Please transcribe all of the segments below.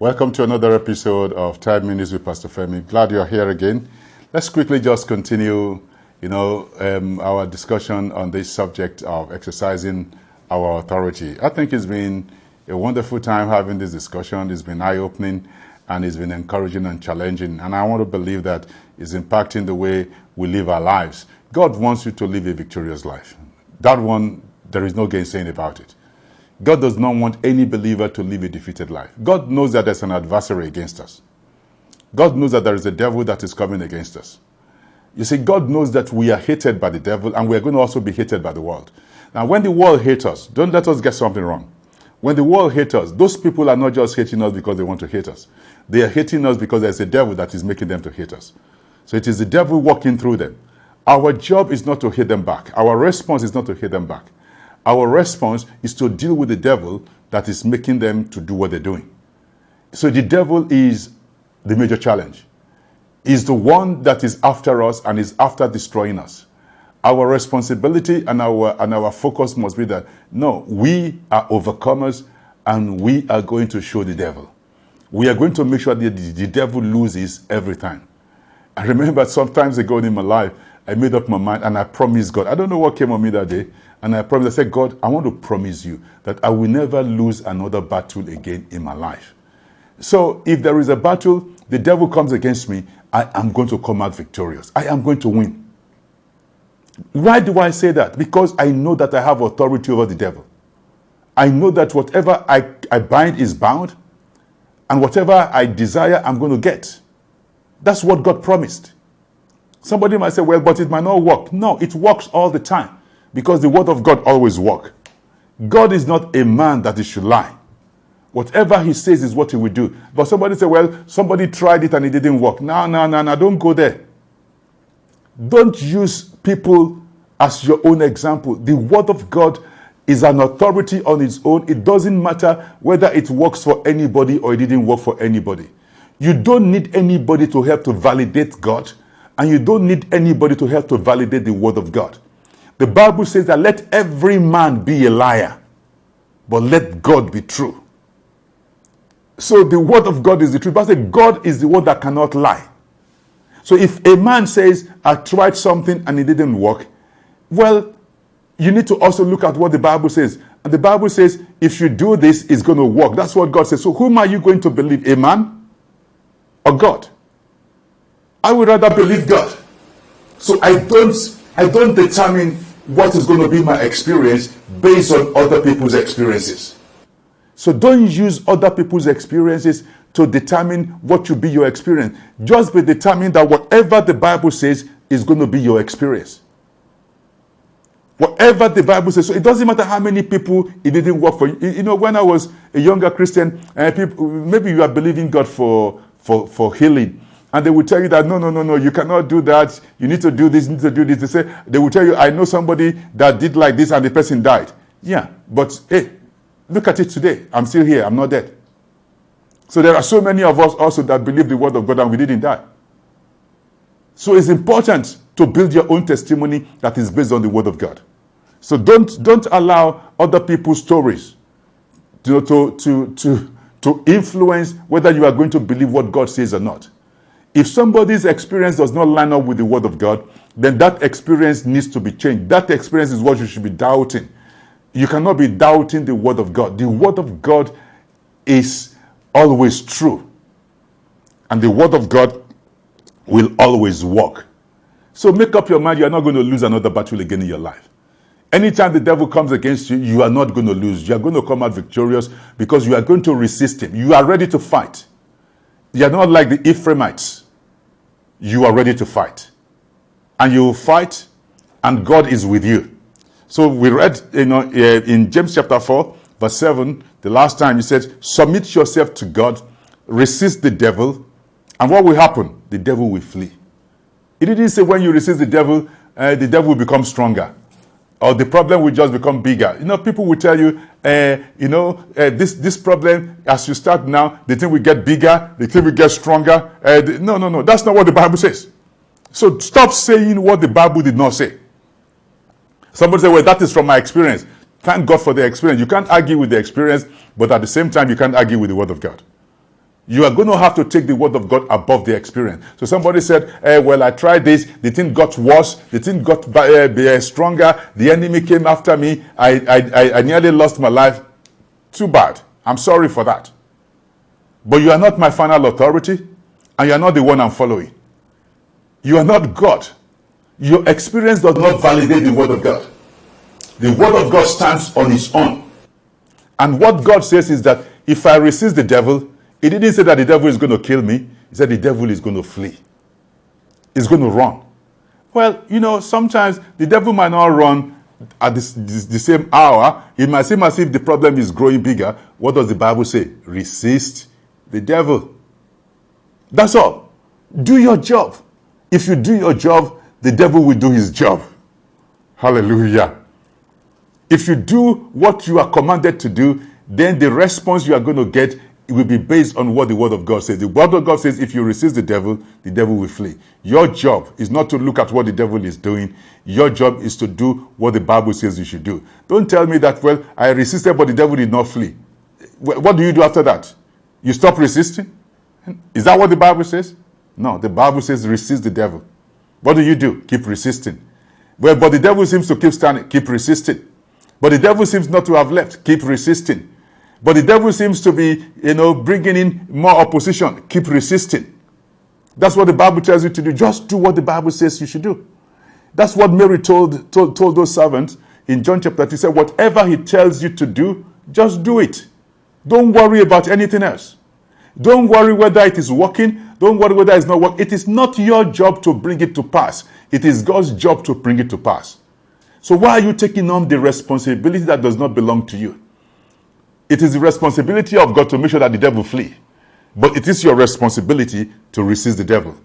Welcome to another episode of 5 Minutes with Pastor Femi. Glad you're here again. Let's quickly just continue, our discussion on this subject of exercising our authority. I think it's been a wonderful time having this discussion. It's been eye-opening and it's been encouraging and challenging. And I want to believe that it's impacting the way we live our lives. God wants you to live a victorious life. That one, there is no gainsaying about it. God does not want any believer to live a defeated life. God knows that there's an adversary against us. God knows that there is a devil that is coming against us. You see, God knows that we are hated by the devil and we are going to also be hated by the world. Now, when the world hates us, don't let us get something wrong. When the world hates us, those people are not just hating us because they want to hate us. They are hating us because there's a devil that is making them to hate us. So it is the devil walking through them. Our job is not to hate them back. Our response is not to hate them back. Our response is to deal with the devil that is making them to do what they're doing. So the devil is the major challenge. He's the one that is after us and is after destroying us. Our responsibility and our focus must be that, no, we are overcomers and we are going to show the devil. We are going to make sure that the devil loses every time. I remember some times ago in my life, I made up my mind and I promised God. I don't know what came on me that day. And I promised, I said, God, I want to promise you that I will never lose another battle again in my life. So if there is a battle, the devil comes against me, I am going to come out victorious. I am going to win. Why do I say that? Because I know that I have authority over the devil. I know that whatever I bind is bound, and whatever I desire, I'm going to get. That's what God promised. Somebody might say, well, but it might not work. No, it works all the time. Because the word of God always works. God is not a man that he should lie. Whatever he says is what he will do. But somebody say, well, somebody tried it and it didn't work. No, don't go there. Don't use people as your own example. The word of God is an authority on its own. It doesn't matter whether it works for anybody or it didn't work for anybody. You don't need anybody to help to validate God. And you don't need anybody to help to validate the word of God. The Bible says that let every man be a liar, but let God be true. So the word of God is the truth. But God is the one that cannot lie. So if a man says, I tried something and it didn't work, well, you need to also look at what the Bible says. And the Bible says, if you do this, it's going to work. That's what God says. So whom are you going to believe, a man or God? I would rather believe God. So I don't determine what is going to be my experience based on other people's experiences. So don't use other people's experiences to determine what should be your experience. Just be determined that whatever the Bible says is going to be your experience. Whatever the Bible says. So it doesn't matter how many people it didn't work for you. You know, when I was a younger Christian, maybe you are believing God for healing. And they will tell you that, no, you cannot do that. You need to do this, you need to do this. They will tell you, I know somebody that did like this and the person died. Yeah, but hey, look at it today. I'm still here. I'm not dead. So there are so many of us also that believe the word of God and we didn't die. So it's important to build your own testimony that is based on the word of God. So don't allow other people's stories to influence whether you are going to believe what God says or not. If somebody's experience does not line up with the word of God, then that experience needs to be changed. That experience is what you should be doubting. You cannot be doubting the word of God. The word of God is always true. And the word of God will always work. So make up your mind, you are not going to lose another battle again in your life. Anytime the devil comes against you, you are not going to lose. You are going to come out victorious because you are going to resist him. You are ready to fight. You are not like the Ephraimites. You are ready to fight. And you will fight, and God is with you. So we read in James chapter 4, verse 7, the last time he said, submit yourself to God, resist the devil, and what will happen? The devil will flee. It didn't say when you resist the devil will become stronger. Or the problem will just become bigger. People will tell you, this problem, as you start now, the thing will get bigger, the thing will get stronger. No. That's not what the Bible says. So stop saying what the Bible did not say. Somebody say, well, that is from my experience. Thank God for the experience. You can't argue with the experience, but at the same time, you can't argue with the word of God. You are going to have to take the word of God above the experience. So somebody said, well, I tried this. The thing got worse. The thing got stronger. The enemy came after me. I nearly lost my life. Too bad. I'm sorry for that. But you are not my final authority, and you are not the one I'm following. You are not God. Your experience does not validate the word of God. The word of God stands on its own. And what God says is that if I resist the devil, he didn't say that the devil is going to kill me. He said the devil is going to flee. He's going to run. Well, you know, sometimes the devil might not run at the same hour. It might seem as if the problem is growing bigger. What does the Bible say? Resist the devil. That's all. Do your job. If you do your job, the devil will do his job. Hallelujah. If you do what you are commanded to do, then the response you are going to get will be based on what the word of God says. The word of God says if you resist the devil will flee. Your job is not to look at what the devil is doing. Your job is to do what the Bible says you should do. Don't tell me that, well, I resisted but the devil did not flee. What do you do after that? You stop resisting? Is that what the Bible says? No, the Bible says resist the devil. What do? Keep resisting. Well, but the devil seems to keep standing. Keep resisting. But the devil seems not to have left. Keep resisting. But the devil seems to be, bringing in more opposition. Keep resisting. That's what the Bible tells you to do. Just do what the Bible says you should do. That's what Mary told those servants in John chapter 3. He said, whatever he tells you to do, just do it. Don't worry about anything else. Don't worry whether it is working. Don't worry whether it's not working. It is not your job to bring it to pass. It is God's job to bring it to pass. So why are you taking on the responsibility that does not belong to you? It is the responsibility of God to make sure that the devil flee. But it is your responsibility to resist the devil.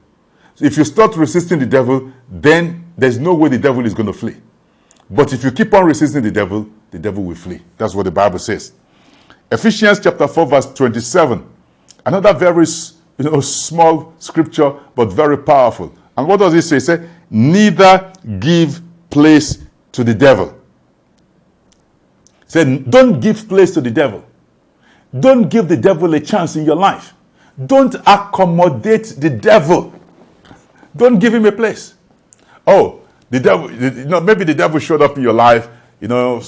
So if you start resisting the devil, then there's no way the devil is going to flee. But if you keep on resisting the devil will flee. That's what the Bible says. Ephesians chapter 4 verse 27. Another very small scripture, but very powerful. And what does it say? It says, neither give place to the devil. It said, don't give place to the devil. Don't give the devil a chance in your life. Don't accommodate the devil. Don't give him a place. Oh, the devil, maybe the devil showed up in your life,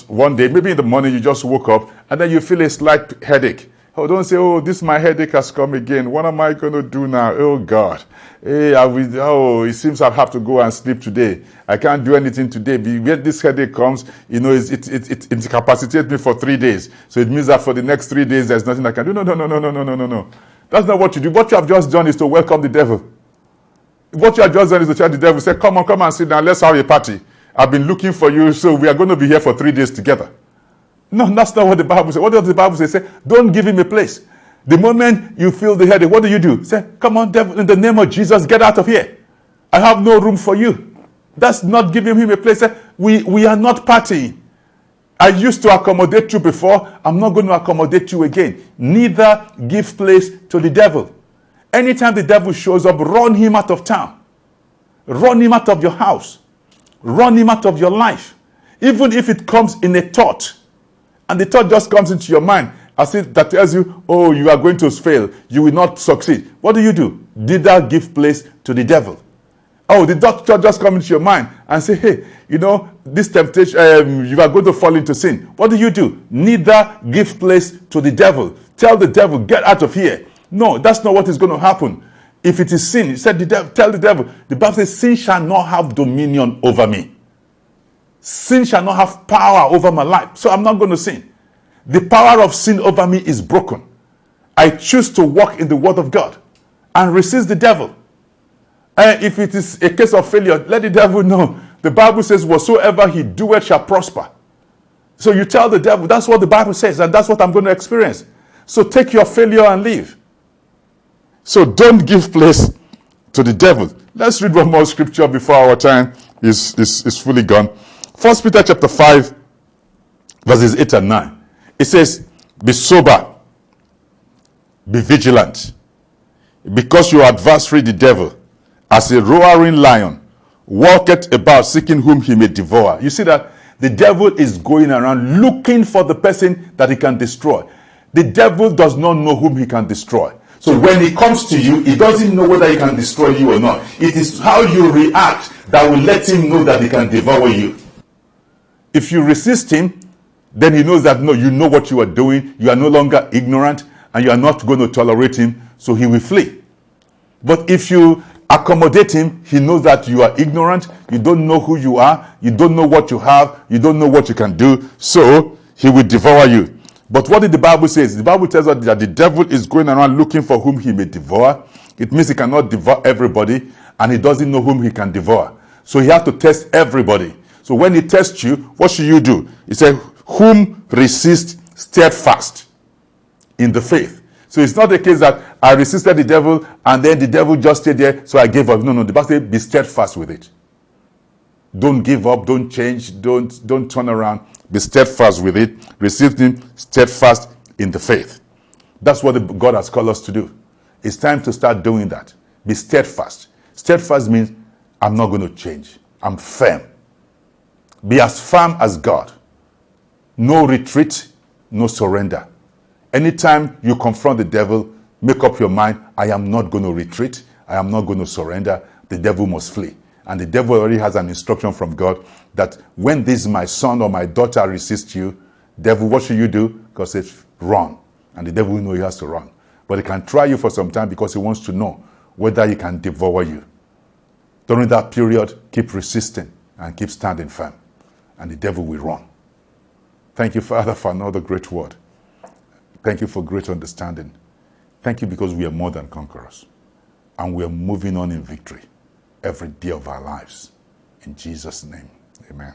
one day, maybe in the morning you just woke up and then you feel a slight headache. Oh, don't say, oh, my headache has come again. What am I going to do now? Oh, God. Hey, it seems I have to go and sleep today. I can't do anything today. When this headache comes, it incapacitates me for 3 days. So it means that for the next 3 days, there's nothing I can do. No. That's not what you do. What you have just done is to welcome the devil. What you have just done is to tell the devil, say, come and sit down. Let's have a party. I've been looking for you, so we are going to be here for 3 days together. No, that's not what the Bible says. What does the Bible say? Say, don't give him a place. The moment you feel the headache, what do? Say, come on, devil, in the name of Jesus, get out of here. I have no room for you. That's not giving him a place. Say, we are not partying. I used to accommodate you before. I'm not going to accommodate you again. Neither give place to the devil. Anytime the devil shows up, run him out of town. Run him out of your house. Run him out of your life. Even if it comes in a thought. And the thought just comes into your mind as if that tells you, oh, you are going to fail. You will not succeed. What do? Neither give place to the devil. Oh, the thought just comes into your mind and say, hey, this temptation, you are going to fall into sin. What do? Neither give place to the devil. Tell the devil, get out of here. No, that's not what is going to happen. If it is sin, he said, tell the devil. The Bible says, sin shall not have dominion over me. Sin shall not have power over my life. So I'm not going to sin. The power of sin over me is broken. I choose to walk in the word of God and resist the devil. If it is a case of failure, let the devil know. The Bible says, whatsoever he doeth shall prosper. So you tell the devil, that's what the Bible says, and that's what I'm going to experience. So take your failure and leave. So don't give place to the devil. Let's read one more scripture before our time is fully gone. 1 Peter chapter 5, verses 8 and 9. It says, be sober, be vigilant, because your adversary the devil, as a roaring lion, walketh about seeking whom he may devour. You see that the devil is going around looking for the person that he can destroy. The devil does not know whom he can destroy. So when he comes to you, he doesn't know whether he can destroy you or not. It is how you react that will let him know that he can devour you. If you resist him, then he knows that no, you know what you are doing, you are no longer ignorant, and you are not going to tolerate him, so he will flee. But if you accommodate him, he knows that you are ignorant, you don't know who you are, you don't know what you have, you don't know what you can do, so he will devour you. But what did the Bible say? The Bible tells us that the devil is going around looking for whom he may devour. It means he cannot devour everybody, and he doesn't know whom he can devour. So he has to test everybody. So when he tests you, what should you do? He said, whom resist steadfast in the faith. So it's not the case that I resisted the devil and then the devil just stayed there, so I gave up. No. The Bible says, be steadfast with it. Don't give up, don't change, don't turn around. Be steadfast with it. Resist him steadfast in the faith. That's what God has called us to do. It's time to start doing that. Be steadfast. Steadfast means I'm not going to change. I'm firm. Be as firm as God. No retreat, no surrender. Anytime you confront the devil, make up your mind, I am not going to retreat. I am not going to surrender. The devil must flee. And the devil already has an instruction from God that when this my son or my daughter resists you, devil, what should you do? God says, run. And the devil will know he has to run. But he can try you for some time because he wants to know whether he can devour you. During that period, keep resisting and keep standing firm. And the devil will run. Thank you, Father, for another great word. Thank you for great understanding. Thank you because we are more than conquerors. And we are moving on in victory every day of our lives. In Jesus' name, amen.